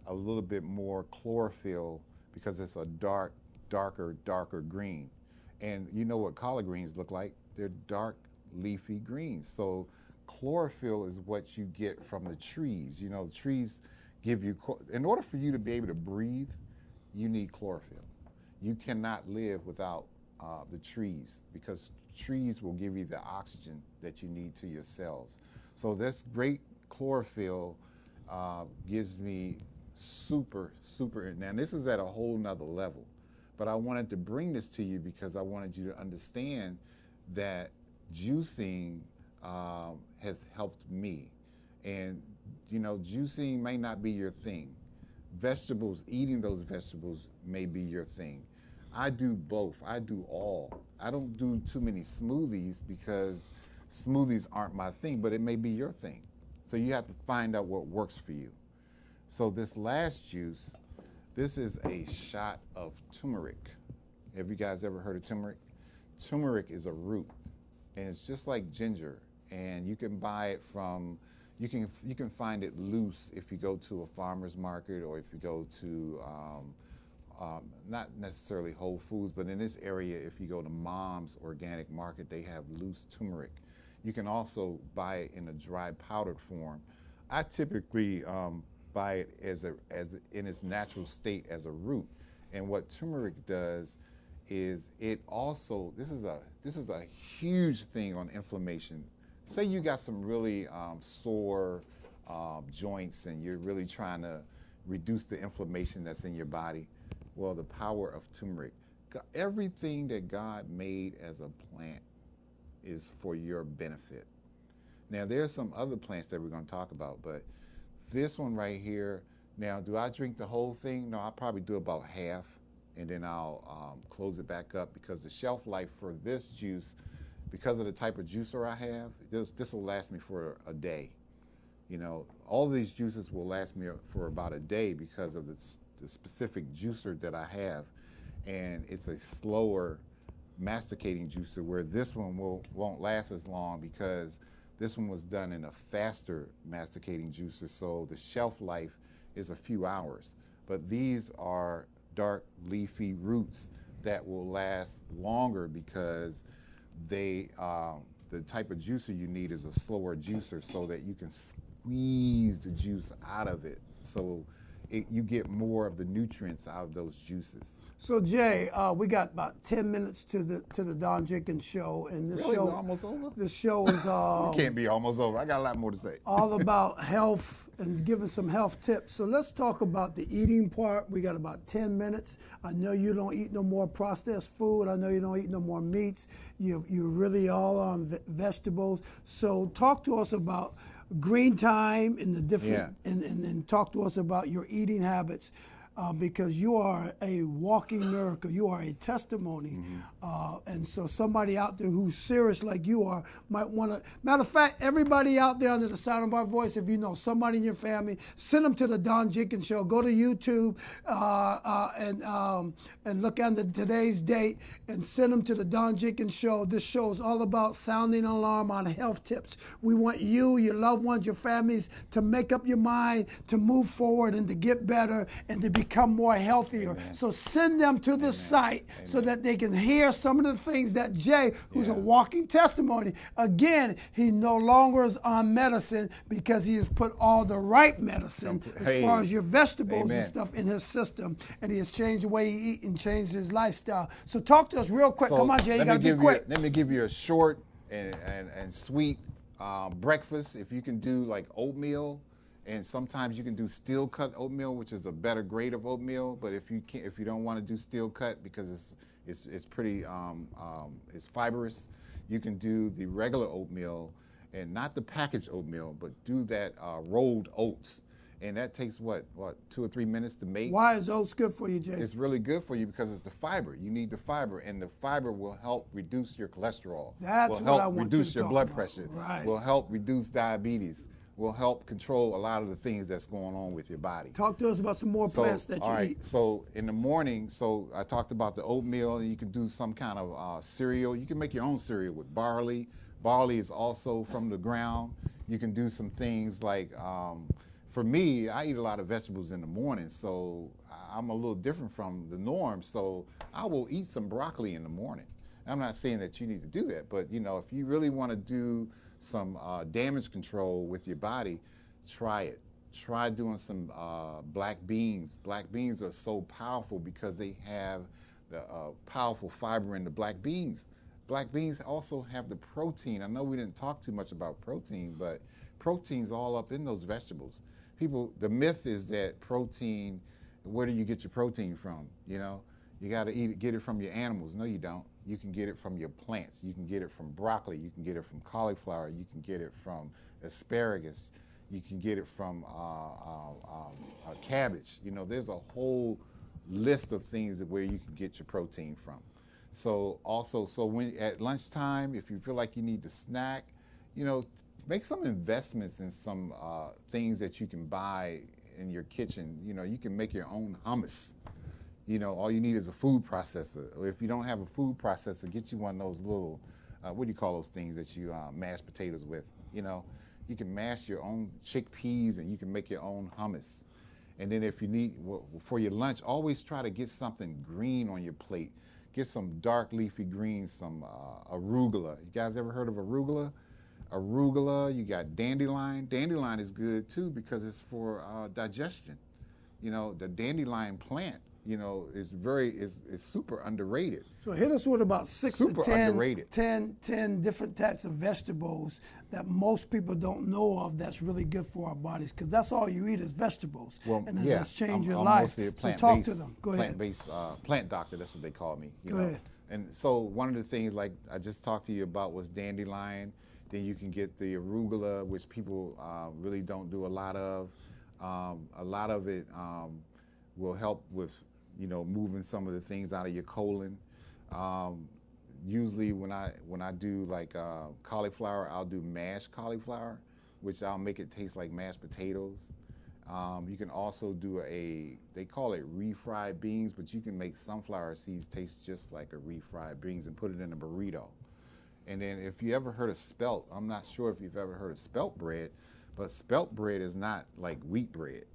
a little bit more chlorophyll because it's a darker green. And you know what collard greens look like? They're dark leafy greens. So chlorophyll is what you get from the trees. The trees give you, in order for you to be able to breathe, you need chlorophyll. You cannot live without the trees, because trees will give you the oxygen that you need to your cells. So this great chlorophyll gives me super, now this is at a whole nother level, but I wanted to bring this to you because I wanted you to understand that juicing has helped me. And juicing may not be your thing. Vegetables, eating those vegetables may be your thing. I do both. I do all. I don't do too many smoothies because smoothies aren't my thing, but it may be your thing. So you have to find out what works for you. So this last juice, this is a shot of turmeric. Have you guys ever heard of turmeric? Turmeric is a root, and it's just like ginger, and you can buy it from, you can find it loose if you go to a farmer's market, or if you go to not necessarily Whole Foods, but in this area, if you go to Mom's Organic Market, they have loose turmeric. You can also buy it in a dry powdered form. I typically buy it in its natural state as a root. And what turmeric does is it also, this is a huge thing on inflammation. Say you got some really sore joints and you're really trying to reduce the inflammation that's in your body. Well, the power of turmeric. Everything that God made as a plant is for your benefit. Now, there's some other plants that we're going to talk about, but this one right here, now, do I drink the whole thing? No, I'll probably do about half, and then I'll close it back up, because the shelf life for this juice, because of the type of juicer I have, this will last me for a day. All of these juices will last me for about a day because of the specific juicer that I have, and it's a slower masticating juicer, where this one won't last as long because this one was done in a faster masticating juicer, so the shelf life is a few hours. But these are dark leafy roots that will last longer because the type of juicer you need is a slower juicer, so that you can squeeze the juice out of it, so you get more of the nutrients out of those juices. So Jay, we got about 10 minutes to the Don Jenkins show, and this Really? show We're almost over? This show is We can't be almost over. I got a lot more to say. all about health and giving some health tips. So let's talk about the eating part. We got about 10 minutes. I know you don't eat no more processed food. I know you don't eat no more meats. You're really all on vegetables. So talk to us about green time and the different, and talk to us about your eating habits. Because you are a walking miracle. You are a testimony. And so somebody out there who's serious like you are might want to, matter of fact, everybody out there under the sound of our voice, if you know somebody in your family, send them to the Don Jenkins Show. Go to YouTube and look under today's date and send them to the Don Jenkins Show. This show is all about sounding an alarm on health tips. We want you, your loved ones, your families to make up your mind to move forward and to get better and to become become more healthier. Amen. So send them to this site so that they can hear some of the things that Jay, who's a walking testimony, again, he no longer is on medicine because he has put all the right medicine as far as your vegetables and stuff in his system, and he has changed the way he eat and changed his lifestyle. So talk to us real quick. So Come on, Jay, you got to be quick. Let me give you a short and sweet breakfast. If you can do like oatmeal, and sometimes you can do steel cut oatmeal, which is a better grade of oatmeal. But if you don't want to do steel cut because it's pretty it's fibrous, you can do the regular oatmeal, and not the packaged oatmeal, but do that rolled oats. And that takes what 2 or 3 minutes to make. Why is oats good for you, Jay? It's really good for you because it's the fiber. You need the fiber, and the fiber will help reduce your cholesterol. That's will what I help want reduce you to your talk blood about. pressure. Right. Will help reduce diabetes. Will help control a lot of the things that's going on with your body. Talk to us about some more plants that you eat. So in the morning, I talked about the oatmeal, and you can do some kind of cereal. You can make your own cereal with barley. Barley is also from the ground. You can do some things like, for me, I eat a lot of vegetables in the morning, so I'm a little different from the norm. So I will eat some broccoli in the morning. I'm not saying that you need to do that, but if you really want to do some damage control with your body, try it. Try doing some black beans. Black beans are so powerful because they have the powerful fiber in the black beans. Black beans also have the protein. I know we didn't talk too much about protein, but protein's all up in those vegetables. The myth is that protein, where do you get your protein from? You got to get it from your animals. No, you don't. You can get it from your plants. You can get it from broccoli. You can get it from cauliflower. You can get it from asparagus. You can get it from cabbage. There's a whole list of things where you can get your protein from. So when at lunchtime, if you feel like you need to snack, make some investments in some things that you can buy in your kitchen. You can make your own hummus. All you need is a food processor. Or if you don't have a food processor, get you one of those little, what do you call those things that you mash potatoes with? You can mash your own chickpeas and you can make your own hummus. And then if you need, for your lunch, always try to get something green on your plate. Get some dark leafy greens, some arugula. You guys ever heard of arugula? Arugula, you got dandelion. Dandelion is good too because it's for digestion. The dandelion plant, is super underrated. So hit us with about 6 Super to 10, underrated. 10 different types of vegetables that most people don't know of that's really good for our bodies, because that's all you eat is vegetables. Well, and yeah, that's changed your I'm life. mostly a So talk to them. Go ahead. Plant-based plant doctor, that's what they call me. Go ahead. And so one of the things like I just talked to you about was dandelion. Then you can get the arugula, which people really don't do a lot of. A lot of it will help with, moving some of the things out of your colon. Usually when I do like cauliflower, I'll do mashed cauliflower, which I'll make it taste like mashed potatoes. You can also do they call it refried beans, but you can make sunflower seeds taste just like a refried beans and put it in a burrito. And then if you ever heard of spelt, I'm not sure if you've ever heard of spelt bread, but spelt bread is not like wheat bread.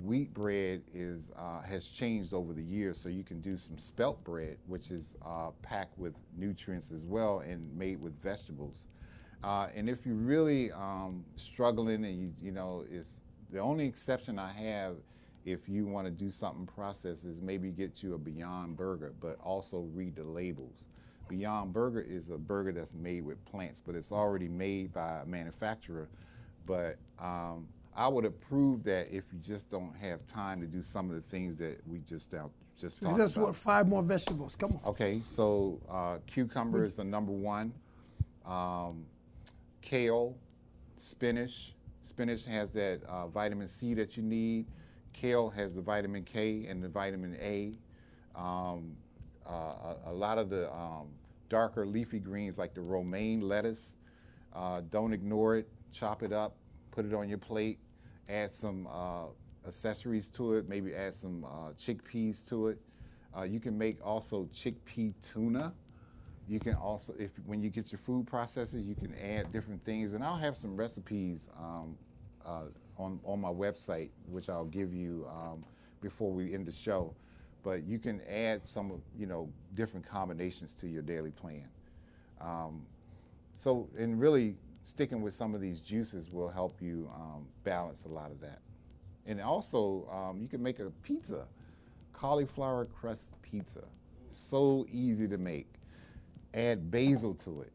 Wheat bread has changed over the years, so you can do some spelt bread, which is packed with nutrients as well and made with vegetables. And if you're really struggling, and it's the only exception I have, if you want to do something processed, is maybe get you a Beyond Burger, but also read the labels. Beyond Burger is a burger that's made with plants, but it's already made by a manufacturer. But I would approve that if you just don't have time to do some of the things that we just talked about. Just what, 5 more vegetables? Come on. Okay, so cucumber is the number one. Kale, spinach. Spinach has that vitamin C that you need. Kale has the vitamin K and the vitamin A. A lot of the darker leafy greens like the romaine lettuce, don't ignore it. Chop it up, put it on your plate, add some accessories to it, maybe add some chickpeas to it. You can make also chickpea tuna. You can also, when you get your food processors, you can add different things. And I'll have some recipes on my website, which I'll give you before we end the show, but you can add some, different combinations to your daily plan. And really sticking with some of these juices will help you balance a lot of that. And also, you can make a pizza, cauliflower crust pizza. So easy to make. Add basil to it.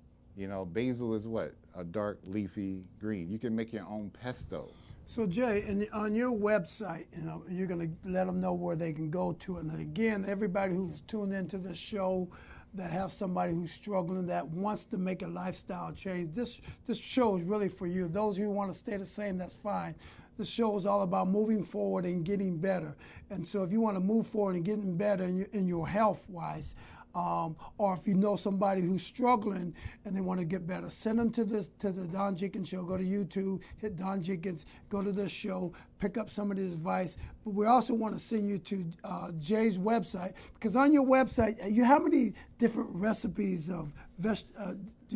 Basil is what? A dark leafy green. You can make your own pesto. So Jay, on your website, you're going to let them know where they can go to. And again, everybody who's tuned into the show that have somebody who's struggling, that wants to make a lifestyle change, this show is really for you. Those who want to stay the same, that's fine. This show is all about moving forward and getting better. And so if you want to move forward and getting better in your health-wise, or if you know somebody who's struggling and they want to get better, send them to the Don Jenkins Show. Go to YouTube, hit Don Jenkins, go to this show, pick up some of this advice. But we also want to send you to Jay's website, because on your website, how many different recipes of do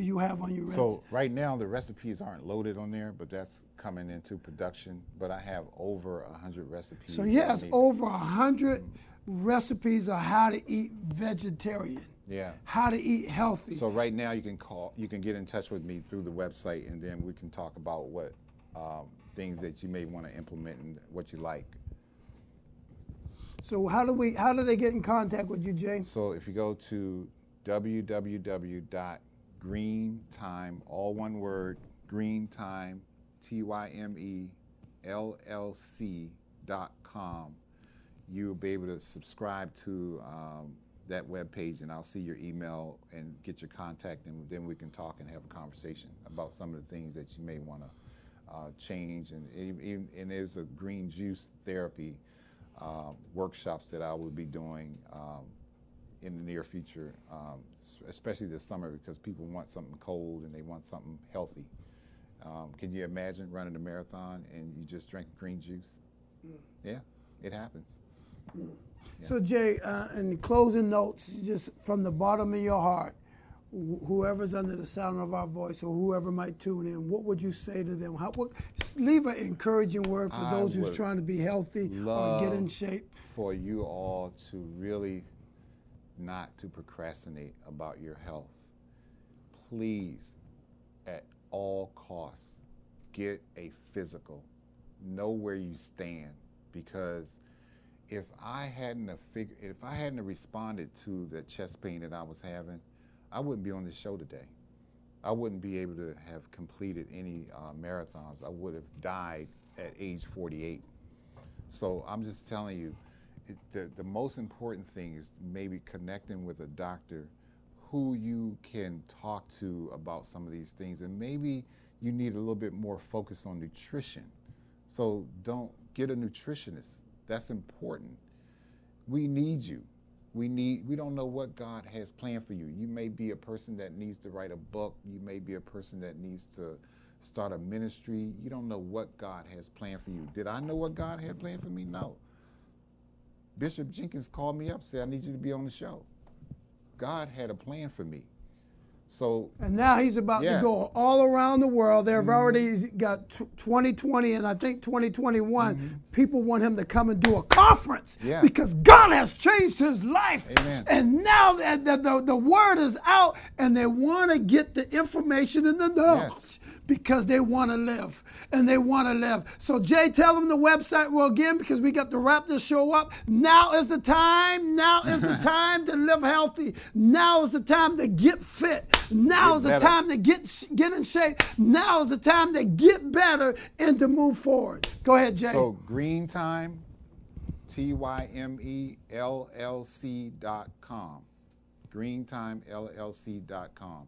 you have on your website? So right now the recipes aren't loaded on there, but that's coming into production. But I have over 100 recipes. So he has over 100 recipes of how to eat vegetarian. Yeah. How to eat healthy. So right now you can get in touch with me through the website, and then we can talk about what things that you may want to implement and what you like. So how do they get in contact with you, Jay? So if you go to www.greentime, all one word, greentime, TYMELLC.com, you'll be able to subscribe to that webpage, and I'll see your email and get your contact, and then we can talk and have a conversation about some of the things that you may want to change. And there's a green juice therapy workshops that I will be doing in the near future, especially this summer, because people want something cold and they want something healthy. Can you imagine running a marathon and you just drink green juice? Yeah, it happens. Yeah. So Jay, in closing notes, just from the bottom of your heart, whoever's under the sound of our voice or whoever might tune in, what would you say to them? Leave an encouraging word for those who's trying to be healthy or get in shape. For you all to really not to procrastinate about your health. Please, at all costs, get a physical. Know where you stand, because if I hadn't responded to the chest pain that I was having, I wouldn't be on this show today. I wouldn't be able to have completed any marathons. I would have died at age 48. So I'm just telling you, the most important thing is maybe connecting with a doctor who you can talk to about some of these things. And maybe you need a little bit more focus on nutrition. So don't get a nutritionist. That's important. We need you. We don't know what God has planned for you. You may be a person that needs to write a book. You may be a person that needs to start a ministry. You don't know what God has planned for you. Did I know what God had planned for me? No. Bishop Jenkins called me up, said, I need you to be on the show. God had a plan for me. So, and now he's about to go all around the world. They've already got 2020 and I think 2021. People want him to come and do a conference because God has changed his life. Amen. And now that the word is out, and they want to get the information and the knowledge because they want to live. And they want to live. So Jay, tell them the website again, because we got to wrap this show up. Now is the time. Now is the time to live healthy. Now is the time to get fit. Now is the time to get in shape. Now is the time to get better and to move forward. Go ahead, Jay. So Greentime, TYMELLC.com. GreentimeLLC.com.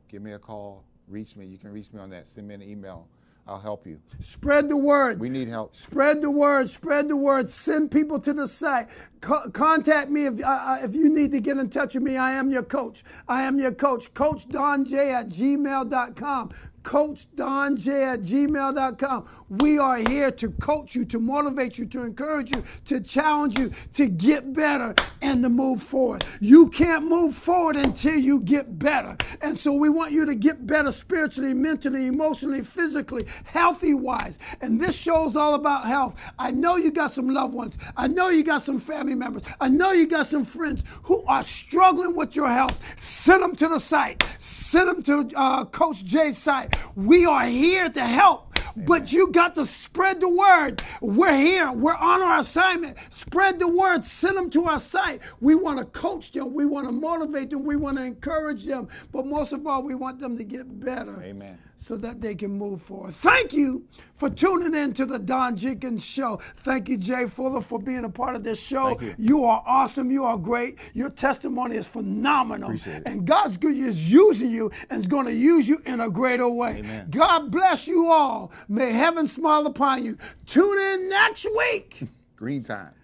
Give me a call. Reach me. You can reach me on that. Send me an email. I'll help you. Spread the word. We need help. Spread the word. Spread the word. Send people to the site. Contact me if you need to get in touch with me. I am your coach. I am your coach. CoachDonJ@gmail.com. CoachDonJ@gmail.com. We are here to coach you, to motivate you, to encourage you, to challenge you, to get better and to move forward. You can't move forward until you get better. And so we want you to get better spiritually, mentally, emotionally, physically, healthy-wise. And this show is all about health. I know you got some loved ones. I know you got some family members. I know you got some friends who are struggling with your health. Send them to the site. Send them to Coach Jay's site. We are here to help. But you got to spread the word. We're here. We're on our assignment. Spread the word. Send them to our site. We want to coach them. We want to motivate them. We want to encourage them. But most of all, we want them to get better. Amen. So that they can move forward. Thank you for tuning in to the Don Jenkins Show. Thank you, Jay Fuller, for being a part of this show. Thank you. You are awesome. You are great. Your testimony is phenomenal. Appreciate it. And God's good is using you and is going to use you in a greater way. Amen. God bless you all. May heaven smile upon you. Tune in next week Green time.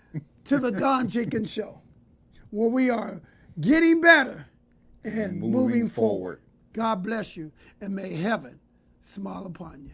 to the Don Jenkins Show, where we are getting better and moving forward. God bless you, and may heaven smile upon you.